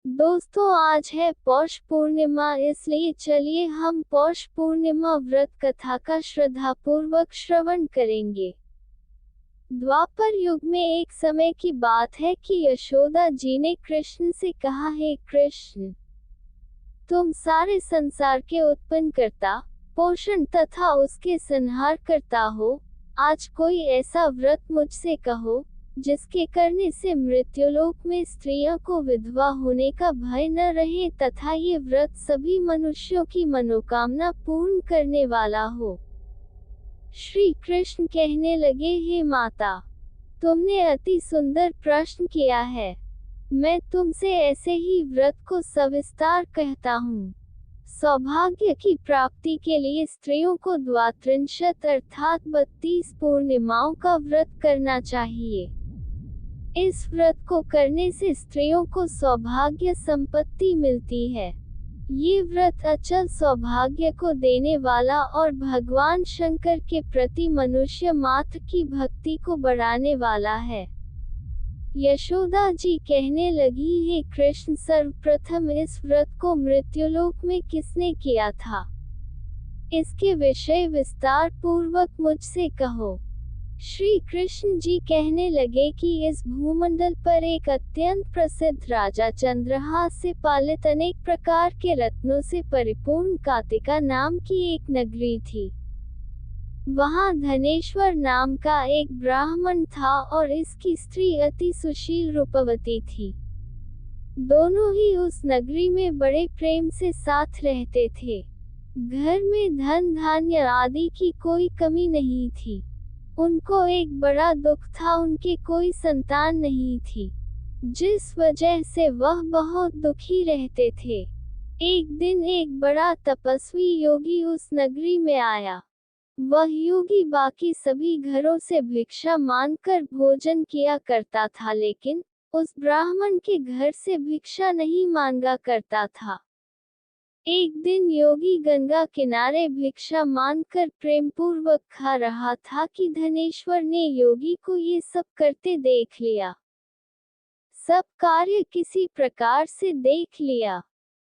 दोस्तों, आज है पौष पूर्णिमा, इसलिए चलिए हम पौष पूर्णिमा व्रत कथा का श्रद्धापूर्वक श्रवण करेंगे। द्वापर युग में एक समय की बात है कि यशोदा जी ने कृष्ण से कहा, हे कृष्ण, तुम सारे संसार के उत्पन्न करता, पोषण तथा उसके संहार करता हो। आज कोई ऐसा व्रत मुझसे कहो जिसके करने से मृत्युलोक में स्त्रियों को विधवा होने का भय न रहे तथा ये व्रत सभी मनुष्यों की मनोकामना पूर्ण करने वाला हो। श्री कृष्ण कहने लगे, हे माता, तुमने अति सुंदर प्रश्न किया है। मैं तुमसे ऐसे ही व्रत को सविस्तार कहता हूँ। सौभाग्य की प्राप्ति के लिए स्त्रियों को द्वात्रिंशत् अर्थात 32 पूर्णिमाओं का व्रत करना चाहिए। इस व्रत को करने से स्त्रियों को सौभाग्य संपत्ति मिलती है। ये व्रत अचल सौभाग्य को देने वाला और भगवान शंकर के प्रति मनुष्य मात्र की भक्ति को बढ़ाने वाला है। यशोदा जी कहने लगी, हे कृष्ण, सर्वप्रथम इस व्रत को मृत्युलोक में किसने किया था? इसके विषय विस्तार पूर्वक मुझसे कहो। श्री कृष्ण जी कहने लगे कि इस भूमंडल पर एक अत्यंत प्रसिद्ध राजा चंद्रहास से पालित अनेक प्रकार के रत्नों से परिपूर्ण कातिका नाम की एक नगरी थी। वहां धनेश्वर नाम का एक ब्राह्मण था और इसकी स्त्री अति सुशील रूपवती थी। दोनों ही उस नगरी में बड़े प्रेम से साथ रहते थे। घर में धन धान्य आदि की कोई कमी नहीं थी। उनको एक बड़ा दुख था, उनके कोई संतान नहीं थी, जिस वजह से वह बहुत दुखी रहते थे। एक दिन एक बड़ा तपस्वी योगी उस नगरी में आया। वह योगी बाकी सभी घरों से भिक्षा मांगकर भोजन किया करता था, लेकिन उस ब्राह्मण के घर से भिक्षा नहीं मांगा करता था। एक दिन योगी गंगा किनारे भिक्षा मांगकर प्रेमपूर्वक खा रहा था कि धनेश्वर ने योगी को ये सब करते देख लिया। सब कार्य किसी प्रकार से देख लिया।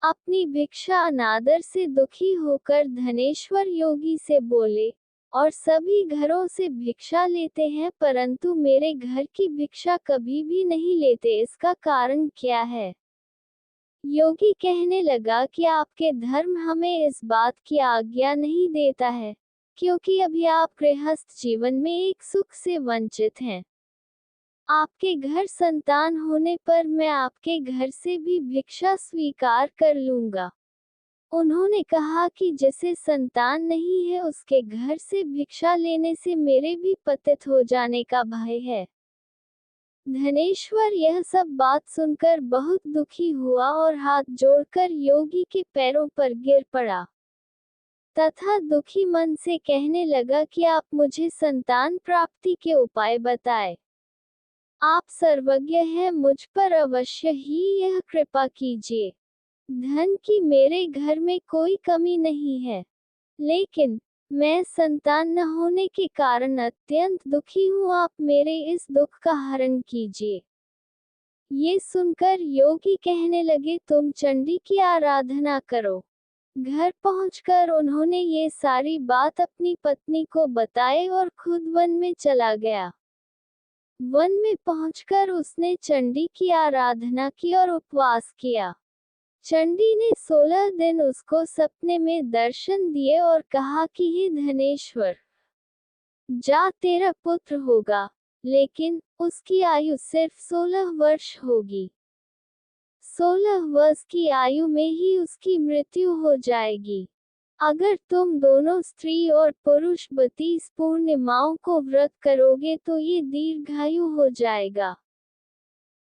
अपनी भिक्षा अनादर से दुखी होकर धनेश्वर योगी से बोले, और सभी घरों से भिक्षा लेते हैं परंतु मेरे घर की भिक्षा कभी भी नहीं लेते, इसका कारण क्या है? योगी कहने लगा कि आपके धर्म हमें इस बात की आज्ञा नहीं देता है, क्योंकि अभी आप गृहस्थ जीवन में एक सुख से वंचित हैं। आपके घर संतान होने पर मैं आपके घर से भी भिक्षा स्वीकार कर लूंगा। उन्होंने कहा कि जिसे संतान नहीं है उसके घर से भिक्षा लेने से मेरे भी पतित हो जाने का भय है। धनेश्वर यह सब बात सुनकर बहुत दुखी हुआ और हाथ जोड़कर योगी के पैरों पर गिर पड़ा तथा दुखी मन से कहने लगा कि आप मुझे संतान प्राप्ति के उपाय बताएं। आप सर्वज्ञ हैं, मुझ पर अवश्य ही यह कृपा कीजिए। धन की मेरे घर में कोई कमी नहीं है, लेकिन मैं संतान न होने के कारण अत्यंत दुखी हूँ। आप मेरे इस दुख का हरण कीजिए। ये सुनकर योगी कहने लगे, तुम चंडी की आराधना करो। घर पहुंचकर उन्होंने ये सारी बात अपनी पत्नी को बताई और खुद वन में चला गया। वन में पहुंचकर उसने चंडी की आराधना की और उपवास किया। चंडी ने 16 दिन उसको सपने में दर्शन दिए और कहा कि हे धनेश्वर, जा, तेरा पुत्र होगा, लेकिन उसकी आयु सिर्फ 16 वर्ष होगी। 16 वर्ष की आयु में ही उसकी मृत्यु हो जाएगी। अगर तुम दोनों स्त्री और पुरुष 32 पूर्णिमाओं को व्रत करोगे तो ये दीर्घायु हो जाएगा।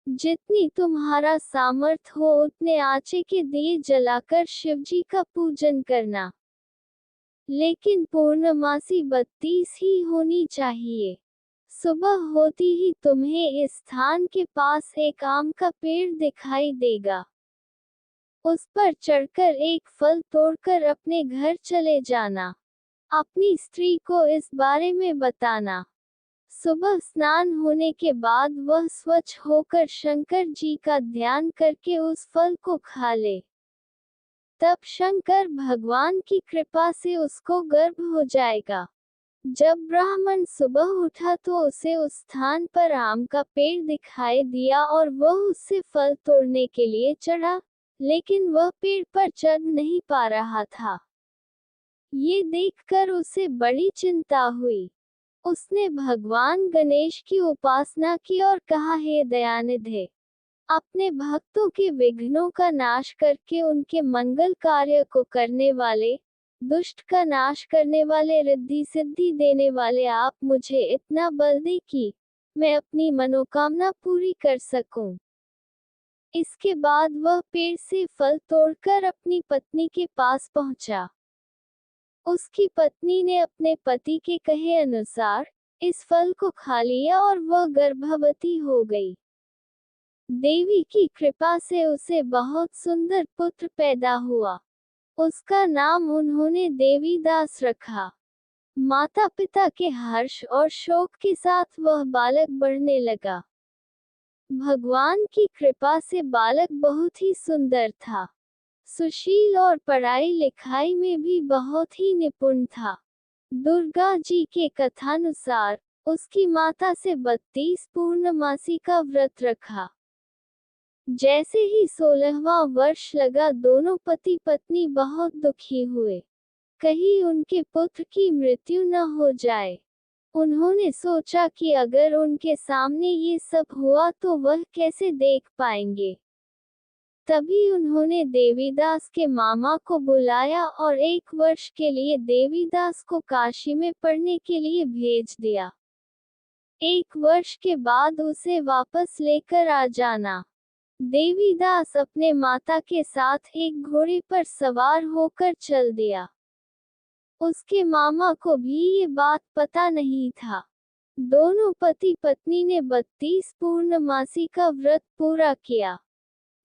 जितनी तुम्हारा सामर्थ हो उतने आचे के दिए जलाकर शिवजी का पूजन करना, लेकिन पूर्णमासी 32 ही होनी चाहिए। सुबह होती ही तुम्हें इस स्थान के पास एक आम का पेड़ दिखाई देगा। उस पर चढ़कर एक फल तोड़कर अपने घर चले जाना। अपनी स्त्री को इस बारे में बताना। सुबह स्नान होने के बाद वह स्वच्छ होकर शंकर जी का ध्यान करके उस फल को खा ले। तब शंकर भगवान की कृपा से उसको गर्भ हो जाएगा। जब ब्राह्मण सुबह उठा तो उसे उस स्थान पर आम का पेड़ दिखाई दिया और वह उससे फल तोड़ने के लिए चढ़ा, लेकिन वह पेड़ पर चढ़ नहीं पा रहा था। ये देखकर उसे बड़ी चिंता हुई। उसने भगवान गणेश की उपासना की और कहा, हे दयानिधे, अपने भक्तों के विघ्नों का नाश करके उनके मंगल कार्य को करने वाले, दुष्ट का नाश करने वाले, रिद्धि सिद्धि देने वाले आप मुझे इतना बल दे कि मैं अपनी मनोकामना पूरी कर सकूं। इसके बाद वह पेड़ से फल तोड़कर अपनी पत्नी के पास पहुंचा। उसकी पत्नी ने अपने पति के कहे अनुसार इस फल को खा लिया और वह गर्भवती हो गई। देवी की कृपा से उसे बहुत सुंदर पुत्र पैदा हुआ। उसका नाम उन्होंने देवीदास रखा। माता पिता के हर्ष और शोक के साथ वह बालक बढ़ने लगा। भगवान की कृपा से बालक बहुत ही सुंदर था, सुशील और पढ़ाई लिखाई में भी बहुत ही निपुण था। दुर्गा जी के कथानुसार उसकी माता से 32 पूर्णमासी का व्रत रखा। जैसे ही 16वां वर्ष लगा, दोनों पति पत्नी बहुत दुखी हुए, कहीं उनके पुत्र की मृत्यु न हो जाए। उन्होंने सोचा कि अगर उनके सामने ये सब हुआ तो वह कैसे देख पाएंगे। तभी उन्होंने देवीदास के मामा को बुलाया और 1 वर्ष के लिए देवीदास को काशी में पढ़ने के लिए भेज दिया। 1 वर्ष के बाद उसे वापस लेकर आ जाना। देवीदास अपने माता के साथ एक घोड़े पर सवार होकर चल दिया। उसके मामा को भी ये बात पता नहीं था। दोनों पति पत्नी ने 32 पूर्णमासी का व्रत पूरा किया।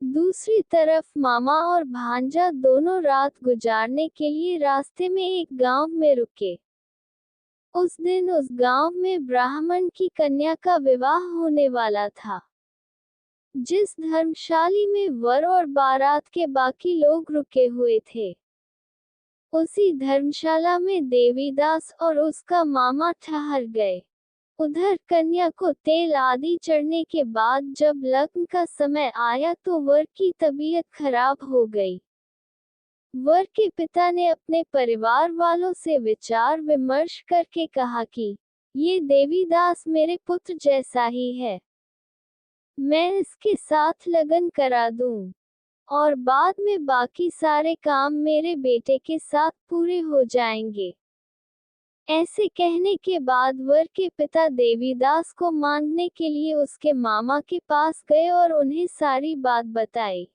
दूसरी तरफ मामा और भांजा दोनों रात गुजारने के लिए रास्ते में एक गांव में रुके। उस दिन उस गांव में ब्राह्मण की कन्या का विवाह होने वाला था। जिस धर्मशाली में वर और बारात के बाकी लोग रुके हुए थे, उसी धर्मशाला में देवीदास और उसका मामा ठहर गए। उधर कन्या को तेल आदि चढ़ने के बाद जब लग्न का समय आया तो वर की तबीयत खराब हो गई। वर के पिता ने अपने परिवार वालों से विचार विमर्श करके कहा कि ये देवीदास मेरे पुत्र जैसा ही है, मैं इसके साथ लगन करा दूं, और बाद में बाकी सारे काम मेरे बेटे के साथ पूरे हो जाएंगे। ऐसे कहने के बाद वर के पिता देवीदास को मांगने के लिए उसके मामा के पास गए और उन्हें सारी बात बताई।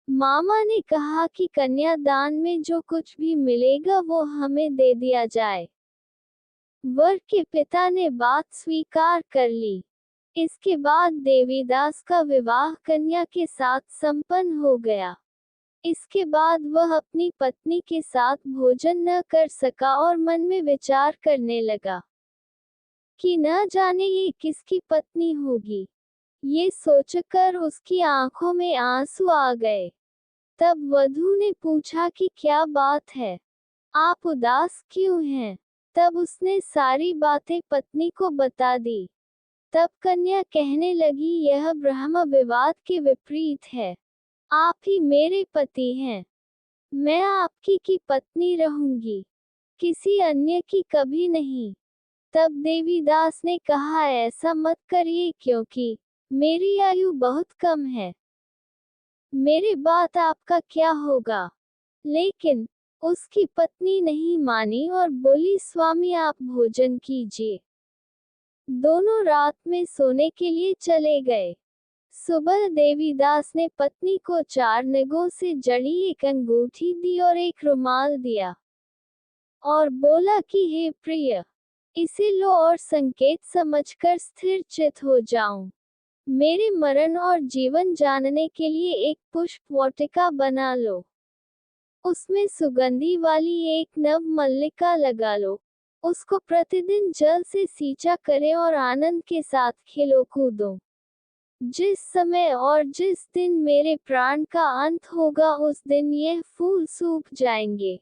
मामा ने कहा कि कन्यादान में जो कुछ भी मिलेगा वो हमें दे दिया जाए। वर के पिता ने बात स्वीकार कर ली। इसके बाद देवीदास का विवाह कन्या के साथ संपन्न हो गया। इसके बाद वह अपनी पत्नी के साथ भोजन न कर सका और मन में विचार करने लगा कि न जाने ये किसकी पत्नी होगी। ये सोचकर उसकी आंखों में आंसू आ गए। तब वधू ने पूछा कि क्या बात है, आप उदास क्यों हैं? तब उसने सारी बातें पत्नी को बता दी। तब कन्या कहने लगी, यह ब्रह्म विवाद के विपरीत है। आप ही मेरे पति हैं। मैं आपकी की पत्नी रहूंगी, किसी अन्य की कभी नहीं। तब देवीदास ने कहा, ऐसा मत करिए क्योंकि मेरी आयु बहुत कम है। मेरे बाद आपका क्या होगा? लेकिन उसकी पत्नी नहीं मानी और बोली, स्वामी आप भोजन कीजिए। दोनों रात में सोने के लिए चले गए। सुबह देवीदास ने पत्नी को 4 नगों से जड़ी एक अंगूठी दी और एक रुमाल दिया और बोला कि हे प्रिय, इसे लो और संकेत समझकर स्थिर चित हो जाऊं। मेरे मरण और जीवन जानने के लिए एक पुष्प वाटिका बना लो। उसमें सुगंधी वाली एक नव मल्लिका लगा लो उसको प्रतिदिन जल से सींचा करें और आनंद के साथ खेलो कूदो। जिस समय और जिस दिन मेरे प्राण का अंत होगा उस दिन यह फूल सूख जाएंगे।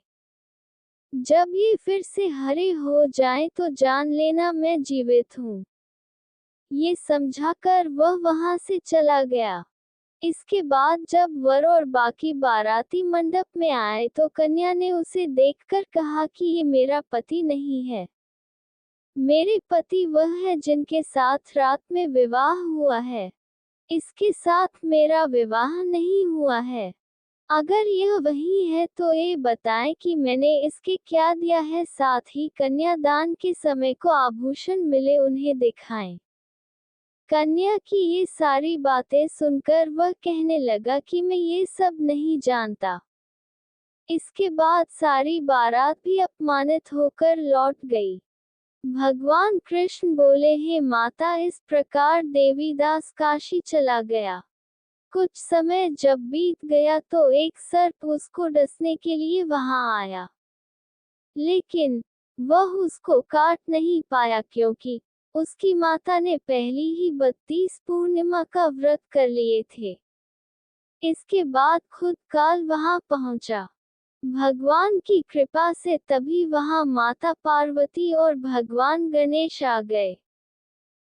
जब ये फिर से हरे हो जाएं तो जान लेना मैं जीवित हूँ। ये समझाकर वह वहां से चला गया। इसके बाद जब वर और बाकी बाराती मंडप में आए तो कन्या ने उसे देखकर कहा कि ये मेरा पति नहीं है। मेरे पति वह है जिनके साथ रात में विवाह हुआ है। इसके साथ मेरा विवाह नहीं हुआ है। अगर यह वही है तो ये बताएं कि मैंने इसके क्या दिया है, साथ ही कन्यादान के समय को आभूषण मिले उन्हें दिखाएं। कन्या की ये सारी बातें सुनकर वह कहने लगा कि मैं ये सब नहीं जानता। इसके बाद सारी बारात भी अपमानित होकर लौट गई। भगवान कृष्ण बोले, हे माता, इस प्रकार देवीदास काशी चला गया। कुछ समय जब बीत गया तो एक सर्प उसको डसने के लिए वहां आया, लेकिन वह उसको काट नहीं पाया क्योंकि उसकी माता ने पहली ही 32 पूर्णिमा का व्रत कर लिए थे। इसके बाद खुद काल वहां पहुंचा। भगवान की कृपा से तभी वहां माता पार्वती और भगवान गणेश आ गए।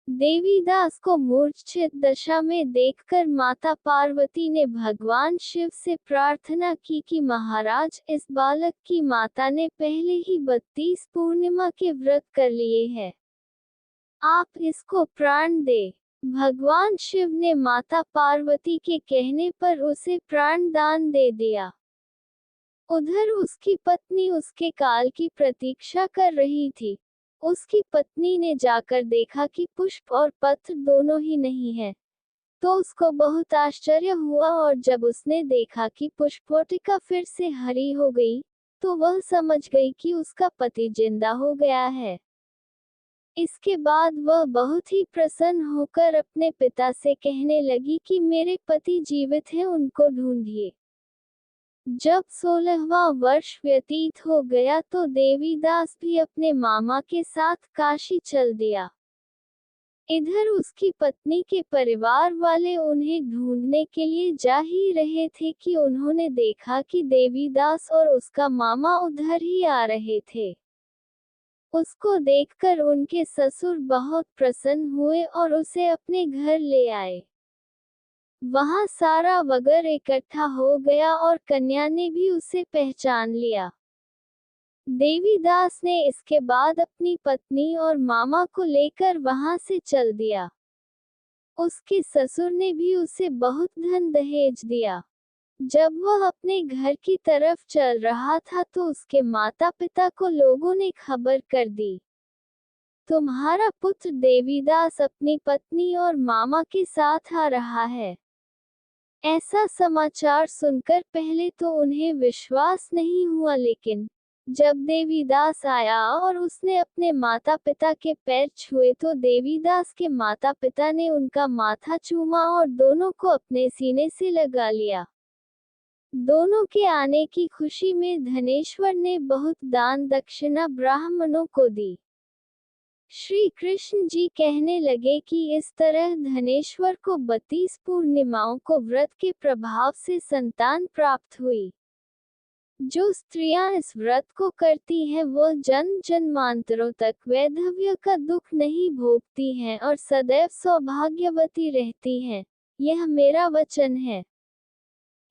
देवीदास को मूर्छित दशा में देखकर माता पार्वती ने भगवान शिव से प्रार्थना की कि महाराज, इस बालक की माता ने पहले ही 32 पूर्णिमा के व्रत कर लिए हैं। आप इसको प्राण दे। भगवान शिव ने माता पार्वती के कहने पर उसे प्राण दान दे दिया। उधर उसकी पत्नी उसके काल की प्रतीक्षा कर रही थी। उसकी पत्नी ने जाकर देखा कि पुष्प और पत्र दोनों ही नहीं है, तो उसको बहुत आश्चर्य हुआ और जब उसने देखा कि पुष्पवाटिका फिर से हरी हो गई, तो वह समझ गई कि उसका पति जिंदा हो गया है। इसके बाद वह बहुत ही प्रसन्न होकर अपने पिता से कहने लगी कि मेरे पति जीवित हैं, उनको ढूंढिए। जब 16वां वर्ष व्यतीत हो गया तो देवीदास भी अपने मामा के साथ काशी चल दिया। इधर उसकी पत्नी के परिवार वाले उन्हें ढूंढने के लिए जा ही रहे थे कि उन्होंने देखा कि देवीदास और उसका मामा उधर ही आ रहे थे। उसको देखकर उनके ससुर बहुत प्रसन्न हुए और उसे अपने घर ले आए। वहां सारा वगर इकट्ठा हो गया और कन्या ने भी उसे पहचान लिया। देवीदास ने इसके बाद अपनी पत्नी और मामा को लेकर वहां से चल दिया। उसके ससुर ने भी उसे बहुत धन दहेज दिया। जब वह अपने घर की तरफ चल रहा था तो उसके माता पिता को लोगों ने खबर कर दी, तुम्हारा पुत्र देवीदास अपनी पत्नी और मामा के साथ आ रहा है। ऐसा समाचार सुनकर पहले तो उन्हें विश्वास नहीं हुआ, लेकिन जब देवीदास आया और उसने अपने माता पिता के पैर छुए तो देवीदास के माता पिता ने उनका माथा चूमा और दोनों को अपने सीने से लगा लिया। दोनों के आने की खुशी में धनेश्वर ने बहुत दान दक्षिणा ब्राह्मणों को दी। श्री कृष्ण जी कहने लगे कि इस तरह धनेश्वर को 32 पूर्णिमाओं को व्रत के प्रभाव से संतान प्राप्त हुई। जो स्त्रियां इस व्रत को करती हैं वह जन्म जन्मांतरों तक वैधव्य का दुख नहीं भोगती हैं और सदैव सौभाग्यवती रहती हैं। यह मेरा वचन है।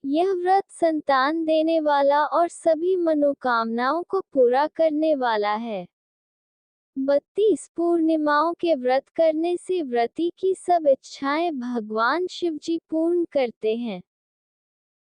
यह व्रत संतान देने वाला और सभी मनोकामनाओं को पूरा करने वाला है। 32 पूर्णिमाओं के व्रत करने से व्रती की सब इच्छाएं भगवान शिव जी पूर्ण करते हैं।